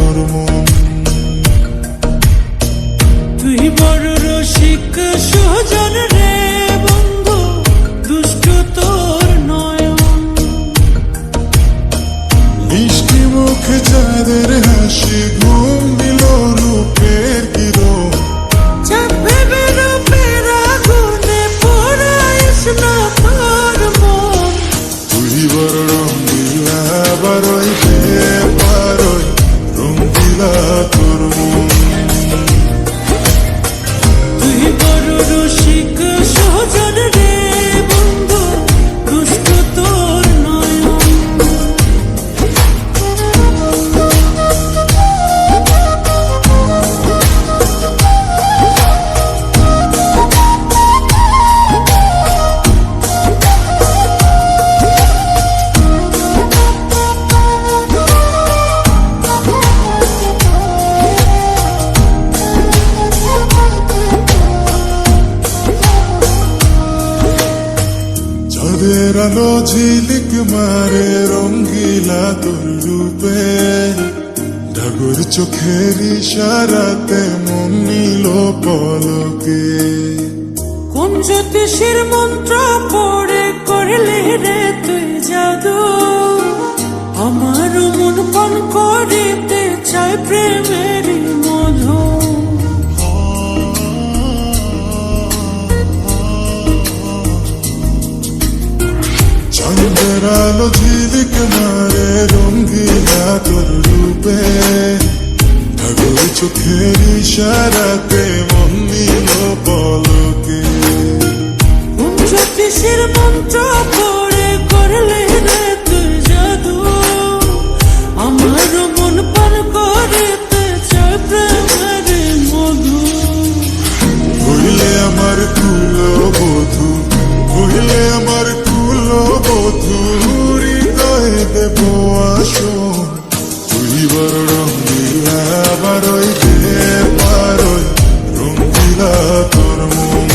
তোর মন। তুই বড় রসিক সুজন রে বন্ধু, দুষ্ট তোর নয়ন। মিষ্টি মুখে চাঁদের হাসি, ঘুম দিল রূপের কিরণ। চাঁদ ভেবে রূপের আগুনে পোড়াইস না তোর মন। তুই বড় রঙিলা বারোই পারই, রঙিলা তোর মন। তুই বড় রসিক সুজন রে বন্ধু, দুষ্ট তোর নয়ন। চাঁদের আলো ঝিলিক মারে রঙ্গিলা তোর রূপে। ডাগর চোখের ইশারাতে মন নিল পলকে। কোন জ্যোতিষীর মন্ত্র পড়ে করলে রে তুই জাদু, আমার মন পান করিতে চাই প্রেমের মধু। চাঁদের আলো ঝিলিক মারে রঙ্গিলা তোর রূপে। ডাগর চোখের ইশারাতে মন নিল পলকে। কোন জ্যোতিষীর মন্ত্র পড়ে করলে রে তুই জাদু, আমার মন পান করিতে চাই প্রেমের মধু। হইলে আমার কুলো বধূ, হইলে আমার কুলো বধূ, হৃদয়ে দেব আসন। তুই বড় রঙ্গিলা বারোই পারই, রঙ্গিলা তোর মন।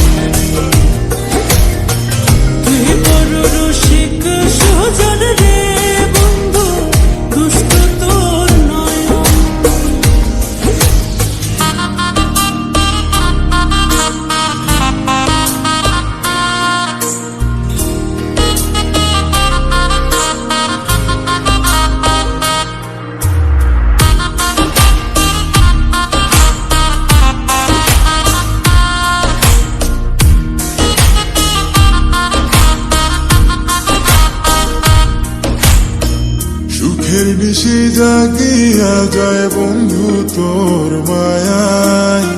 তুই বড় রসিক সুজন রে বন্ধু, দুষ্ট তোর নয়ন। সুখের নিশি জাগিয়া যায় বন্ধু তোর মায়ায়।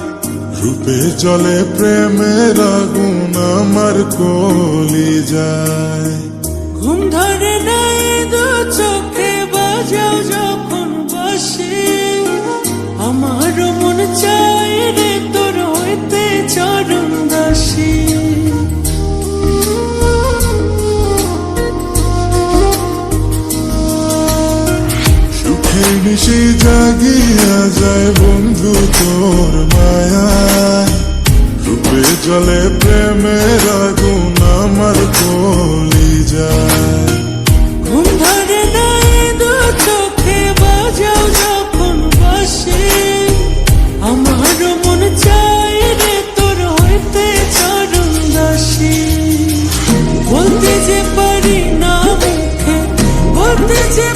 রূপে চলে প্রেমের আগুন আমার কলি যায়। ঘুম ধরে নাই দু চোখে বাজাও যখন বাসি, আমার মন চাই রে তোর হইতে চরণ দাসী। সুখের নিশি জাগিয়া যায় বন্ধু তোর মায়ায়। রূপে চলে প্রেমের আগুন আমার কলি যায়। ঘুম ধরে নাই দু চোখে বাজাও যখন বাসি, আমার মন চাই রে তোর হইতে চরণ দাসী। বলতে যে পারি না মুখে, বলতে যে